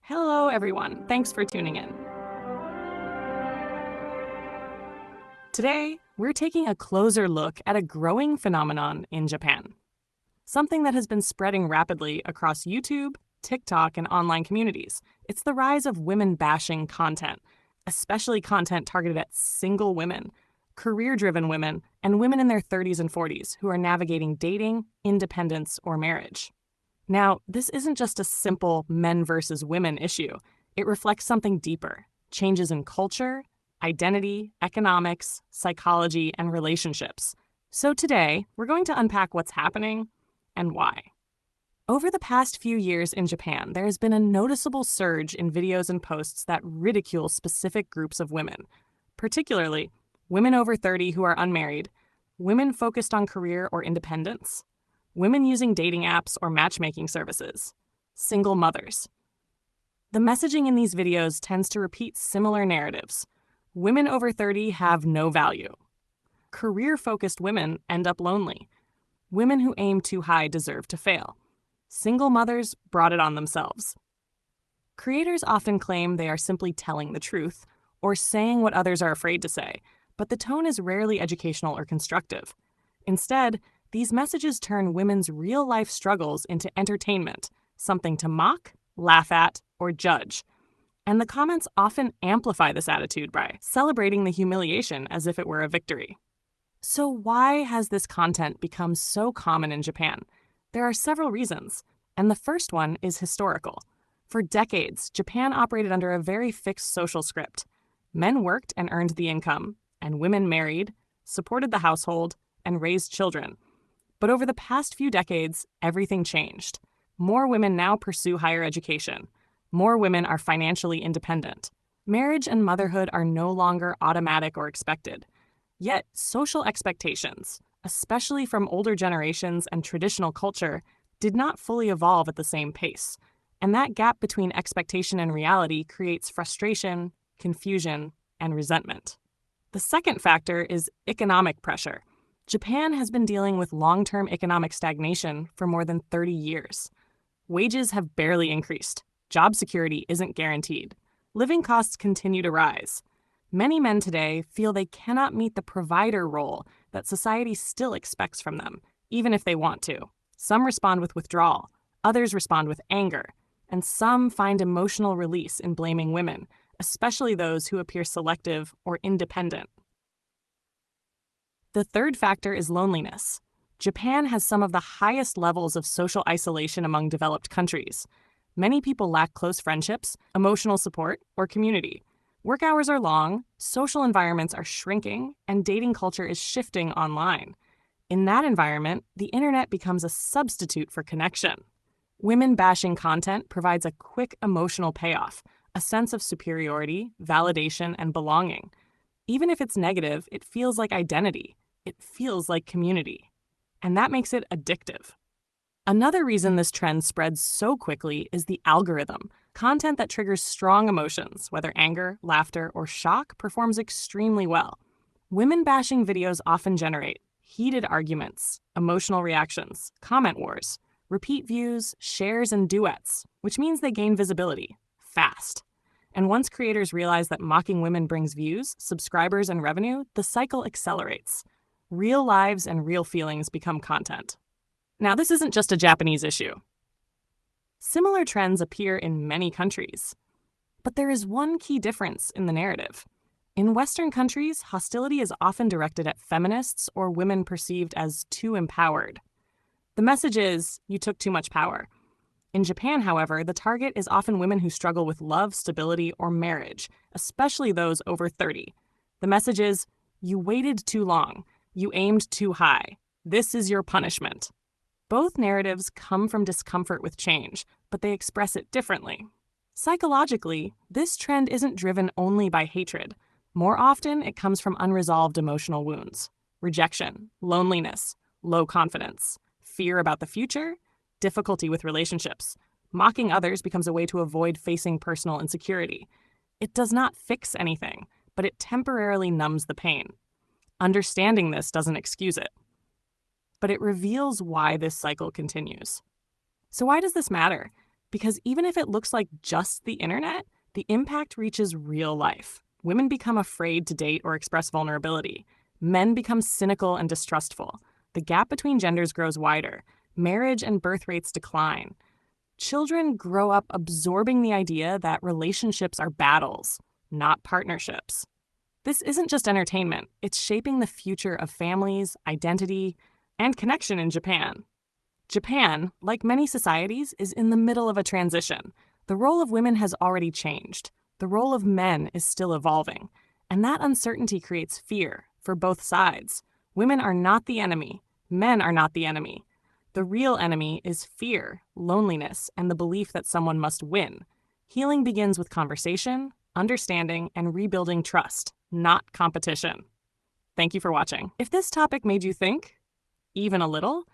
Hello, everyone. Thanks for tuning in. Today, we're taking a closer look at a growing phenomenon in Japan, something that has been spreading rapidly across YouTube, TikTok, and online communities. It's the rise of women-bashing content, especially content targeted at single women, career-driven women, and women in their 30s and 40s who are navigating dating, independence, or marriage. Now, this isn't just a simple men versus women issue. It reflects something deeper: changes in culture, identity, economics, psychology, and relationships. So today, we're going to unpack what's happening and why. Over the past few years in Japan, there has been a noticeable surge in videos and posts that ridicule specific groups of women, particularly women over 30 who are unmarried, women focused on career or independence, women using dating apps or matchmaking services, single mothers. The messaging in these videos tends to repeat similar narratives. Women over 30 have no value. Career-focused women end up lonely. Women who aim too high deserve to fail. Single mothers brought it on themselves. Creators often claim they are simply telling the truth or saying what others are afraid to say, but the tone is rarely educational or constructive. Instead, these messages turn women's real-life struggles into entertainment, something to mock, laugh at, or judge. And the comments often amplify this attitude by celebrating the humiliation as if it were a victory. So why has this content become so common in Japan? There are several reasons, and the first one is historical. For decades, Japan operated under a very fixed social script. Men worked and earned the income, and women married, supported the household, and raised children. But over the past few decades, everything changed. More women now pursue higher education. More women are financially independent. Marriage and motherhood are no longer automatic or expected. Yet, social expectations, especially from older generations and traditional culture, did not fully evolve at the same pace. And that gap between expectation and reality creates frustration, confusion, and resentment. The second factor is economic pressure. Japan has been dealing with long-term economic stagnation for more than 30 years. Wages have barely increased. Job security isn't guaranteed. Living costs continue to rise. Many men today feel they cannot meet the provider role that society still expects from them, even if they want to. Some respond with withdrawal, others respond with anger, and some find emotional release in blaming women, especially those who appear selective or independent. The third factor is loneliness. Japan has some of the highest levels of social isolation among developed countries. Many people lack close friendships, emotional support, or community. Work hours are long, social environments are shrinking, and dating culture is shifting online. In that environment, the internet becomes a substitute for connection. Women-bashing content provides a quick emotional payoff, a sense of superiority, validation, and belonging. Even if it's negative, it feels like identity. It feels like community. And that makes it addictive. Another reason this trend spreads so quickly is the algorithm. Content that triggers strong emotions, whether anger, laughter, or shock, performs extremely well. Women-bashing videos often generate heated arguments, emotional reactions, comment wars, repeat views, shares, and duets, which means they gain visibility fast. And once creators realize that mocking women brings views, subscribers, and revenue, the cycle accelerates. Real lives and real feelings become content. Now, this isn't just a Japanese issue. Similar trends appear in many countries. But there is one key difference in the narrative. In Western countries, hostility is often directed at feminists or women perceived as too empowered. The message is, you took too much power. In Japan, however, the target is often women who struggle with love, stability, or marriage, especially those over 30. The message is, you waited too long. You aimed too high. This is your punishment. Both narratives come from discomfort with change, but they express it differently. Psychologically, this trend isn't driven only by hatred. More often, it comes from unresolved emotional wounds: rejection, loneliness, low confidence, fear about the future, difficulty with relationships. Mocking others becomes a way to avoid facing personal insecurity. It does not fix anything, but it temporarily numbs the pain. Understanding this doesn't excuse it, but it reveals why this cycle continues. So why does this matter? Because even if it looks like just the internet, the impact reaches real life. Women become afraid to date or express vulnerability. Men become cynical and distrustful. The gap between genders grows wider. Marriage and birth rates decline. Children grow up absorbing the idea that relationships are battles, not partnerships. This isn't just entertainment, it's shaping the future of families, identity, and connection in Japan. Japan, like many societies, is in the middle of a transition. The role of women has already changed. The role of men is still evolving. And that uncertainty creates fear for both sides. Women are not the enemy. Men are not the enemy. The real enemy is fear, loneliness, and the belief that someone must win. Healing begins with conversation, understanding, and rebuilding trust, not competition. Thank you for watching. If this topic made you think, even a little,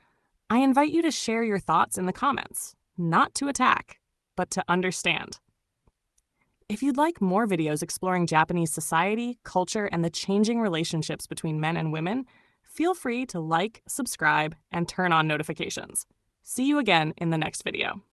I invite you to share your thoughts in the comments, not to attack, but to understand. If you'd like more videos exploring Japanese society, culture, and the changing relationships between men and women, feel free to like, subscribe, and turn on notifications. See you again in the next video.